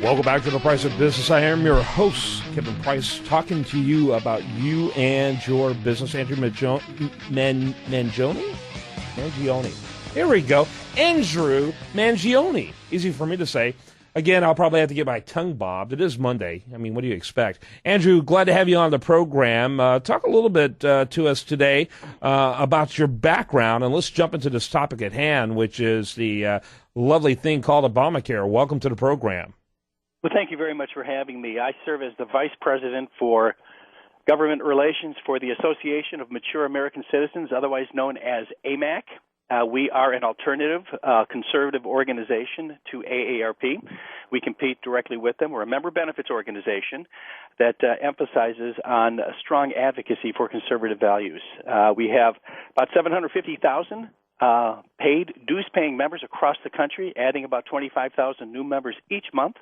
Welcome back to The Price of Business. I am your host, Kevin Price, talking to you about you and your business. Andrew Mangione? Here we go. Andrew Mangione. Easy for me to say. Again, I'll probably have to get my tongue bobbed. It is Monday. I mean, what do you expect? Andrew, glad to have you on the program. Talk a little bit to us today about your background, and let's jump into this topic at hand, which is the lovely thing called Obamacare. Welcome to the program. Well, thank you very much for having me. I serve as the Vice President for Government Relations for the Association of Mature American Citizens, otherwise known as AMAC. We are an alternative conservative organization to AARP. We compete directly with them. We're a member benefits organization that emphasizes on strong advocacy for conservative values. We have about 750,000 paid dues-paying members across the country, adding about 25,000 new members each month.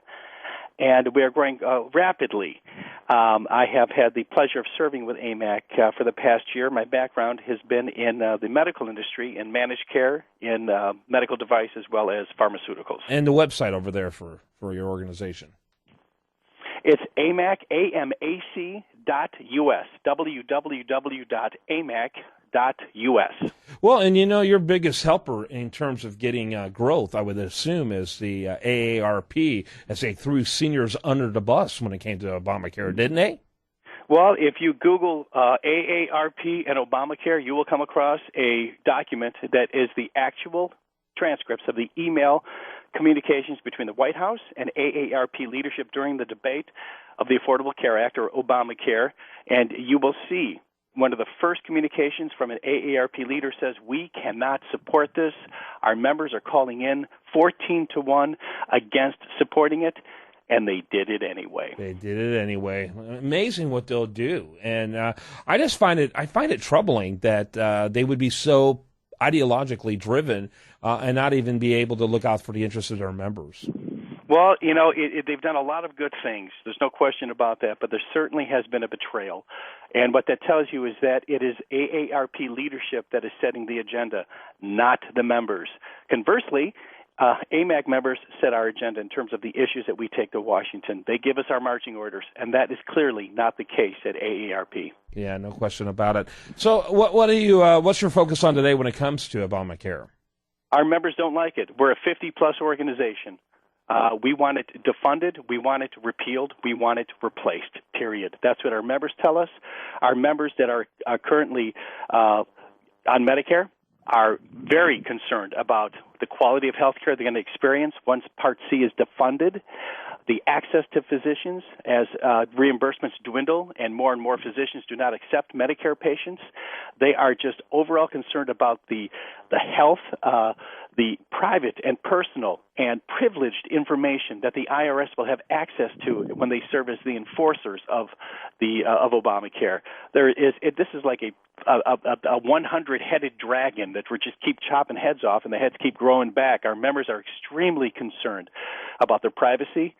And we are growing rapidly. I have had the pleasure of serving with AMAC for the past year. My background has been in the medical industry, in managed care, in medical device, as well as pharmaceuticals. And the website over there for your organization? It's AMAC, AMAC.us, www.amac.us. Well, and you know, your biggest helper in terms of getting growth, I would assume, is the AARP, as they threw seniors under the bus when it came to Obamacare, didn't they? Well, if you Google AARP and Obamacare, you will come across a document that is the actual transcripts of the email communications between the White House and AARP leadership during the debate of the Affordable Care Act, or Obamacare, and you will see one of the first communications from an AARP leader says, "We cannot support this. Our members are calling in 14-1 against supporting it," and they did it anyway. They did it anyway. Amazing what they'll do, and I find it troubling that they would be so ideologically driven and not even be able to look out for the interests of their members. Well, you know, they've done a lot of good things. There's no question about that, but there certainly has been a betrayal. And what that tells you is that it is AARP leadership that is setting the agenda, not the members. Conversely, AMAC members set our agenda in terms of the issues that we take to Washington. They give us our marching orders, and that is clearly not the case at AARP. Yeah, no question about it. So what's your focus on today when it comes to Obamacare? Our members don't like it. We're a 50-plus organization. We want it defunded. We want it repealed. We want it replaced, period. That's what our members tell us. Our members that are currently on Medicare are very concerned about the quality of health care they're going to experience once Part C is defunded, the access to physicians as reimbursements dwindle and more physicians do not accept Medicare patients. They are just overall concerned about the health, the private and personal and privileged information that the IRS will have access to when they serve as the enforcers of Obamacare. This is like a 100-headed dragon that we just keep chopping heads off, and the heads keep growing back. Our members are extremely concerned about their privacy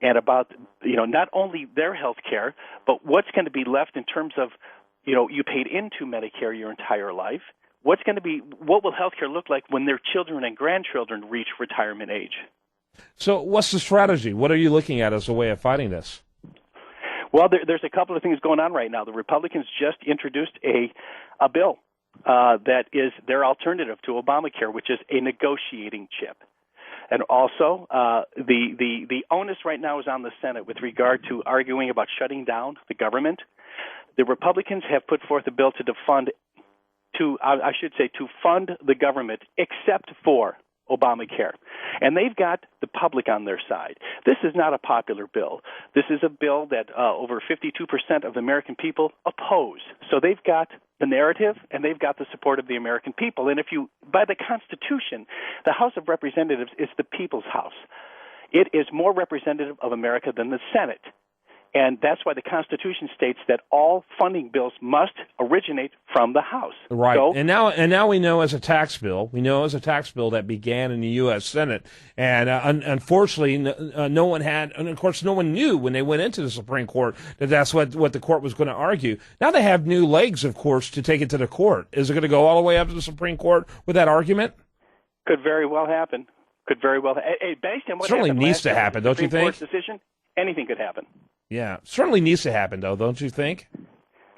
and about, not only their health care, but what's going to be left in terms of, you paid into Medicare your entire life. What will health care look like when their children and grandchildren reach retirement age? So what's the strategy? What are you looking at as a way of fighting this? Well, there's a couple of things going on right now. The Republicans just introduced a bill that is their alternative to Obamacare, which is a negotiating chip. And also, the onus right now is on the Senate with regard to arguing about shutting down the government. The Republicans have put forth a bill to fund the government except for Obamacare. And they've got the public on their side. This is not a popular bill. This is a bill that over 52% of the American people oppose. So they've got the narrative and they've got the support of the American people. And by the Constitution, the House of Representatives is the people's house. It is more representative of America than the Senate. And that's why the Constitution states that all funding bills must originate from the House. Right. So, and now we know as a tax bill. We know as a tax bill that began in the U.S. Senate. And unfortunately, no one had, and of course, no one knew when they went into the Supreme Court that that's what the court was going to argue. Now they have new legs, of course, to take it to the court. Is it going to go all the way up to the Supreme Court with that argument? Could very well happen. Could very well. Based on what Certainly happened needs last to year, happen, the don't you Supreme think? Court's decision, anything could happen. Yeah, certainly needs to happen, though, don't you think?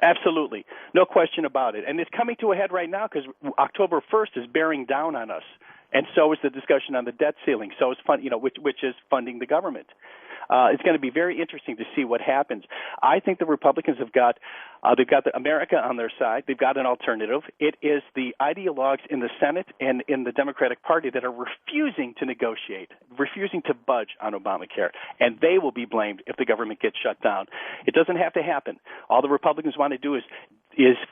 Absolutely. No question about it. And it's coming to a head right now because October 1st is bearing down on us. And so is the discussion on the debt ceiling. So is which is funding the government. It's going to be very interesting to see what happens. I think the Republicans they've got America on their side. They've got an alternative. It is the ideologues in the Senate and in the Democratic Party that are refusing to negotiate, refusing to budge on Obamacare, and they will be blamed if the government gets shut down. It doesn't have to happen. All the Republicans want to do is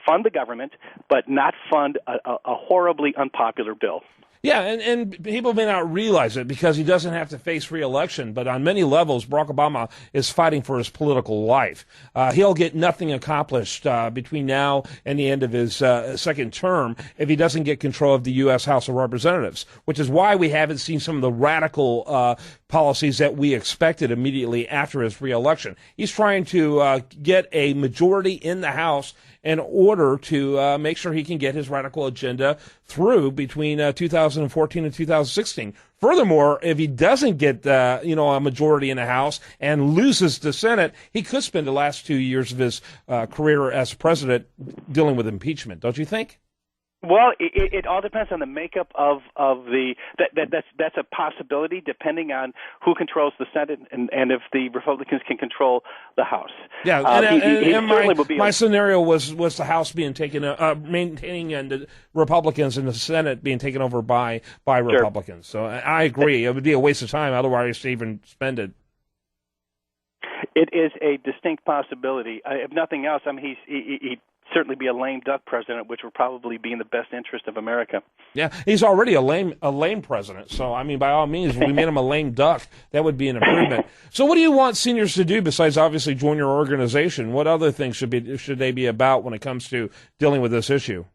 fund the government, but not fund a horribly unpopular bill. Yeah, and people may not realize it because he doesn't have to face re-election, but on many levels, Barack Obama is fighting for his political life. He'll get nothing accomplished between now and the end of his second term if he doesn't get control of the U.S. House of Representatives, which is why we haven't seen some of the radical policies that we expected immediately after his re-election. He's trying to get a majority in the House in order to make sure he can get his radical agenda through between 2014 and 2016. Furthermore, if he doesn't get a majority in the House and loses the Senate, he could spend the last 2 years of his career as president dealing with impeachment. Don't you think? Well, it all depends on the makeup of that's a possibility depending on who controls the Senate and if the Republicans can control the House. Yeah, my scenario was the House being taken, maintaining, and the Republicans and the Senate being taken over by Republicans. So I agree. It would be a waste of time otherwise to even spend it. It is a distinct possibility. If nothing else, he'd certainly be a lame duck president, which would probably be in the best interest of America. Yeah, he's already a lame president. So, by all means, if we made him a lame duck, that would be an improvement. So what do you want seniors to do besides obviously join your organization? What other things should they be about when it comes to dealing with this issue?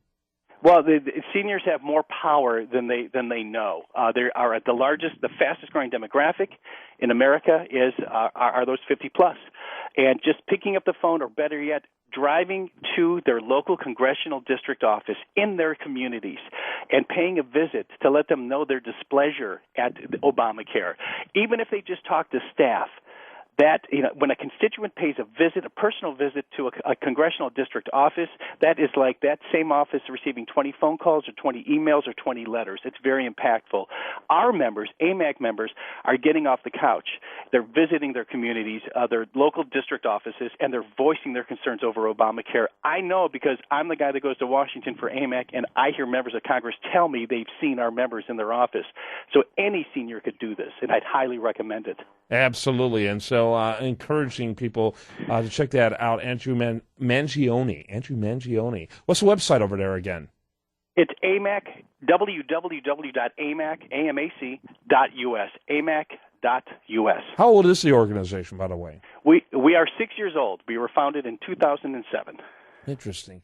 Well, the seniors have more power than they know. They are the fastest growing demographic in America are those 50 plus, and just picking up the phone, or better yet, driving to their local congressional district office in their communities and paying a visit to let them know their displeasure at Obamacare, even if they just talk to staff. That, when a constituent pays a personal visit to a congressional district office, that is like that same office receiving 20 phone calls or 20 emails or 20 letters. It's very impactful. Our members, AMAC members, are getting off the couch. They're visiting their communities, their local district offices, and they're voicing their concerns over Obamacare. I know because I'm the guy that goes to Washington for AMAC, and I hear members of Congress tell me they've seen our members in their office. So any senior could do this, and I'd highly recommend it. Absolutely, and so encouraging people to check that out. Andrew Mangione. Andrew Mangione. What's the website over there again? It's AMAC, www.amac.us, amac.us. How old is the organization, by the way? We are 6 years old. We were founded in 2007. Interesting.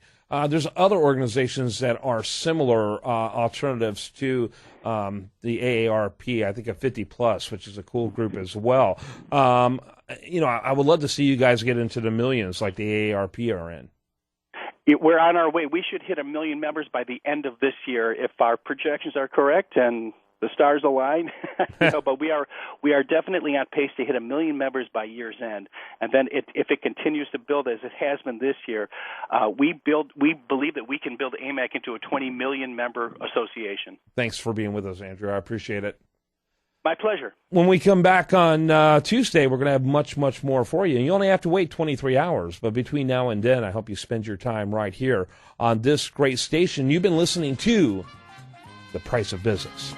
There's other organizations that are similar alternatives to the AARP. I think a 50 plus, which is a cool group as well. I would love to see you guys get into the millions like the AARP are in. We're on our way. We should hit 1 million members by the end of this year if our projections are correct and the stars align. But we are definitely on pace to hit 1 million members by year's end. And then if it continues to build as it has been this year, we believe that we can build AMAC into a 20 million member association. Thanks for being with us, Andrew. I appreciate it. My pleasure. When we come back on Tuesday, we're going to have much, much more for you. You only have to wait 23 hours, but between now and then, I hope you spend your time right here on this great station. You've been listening to The Price of Business.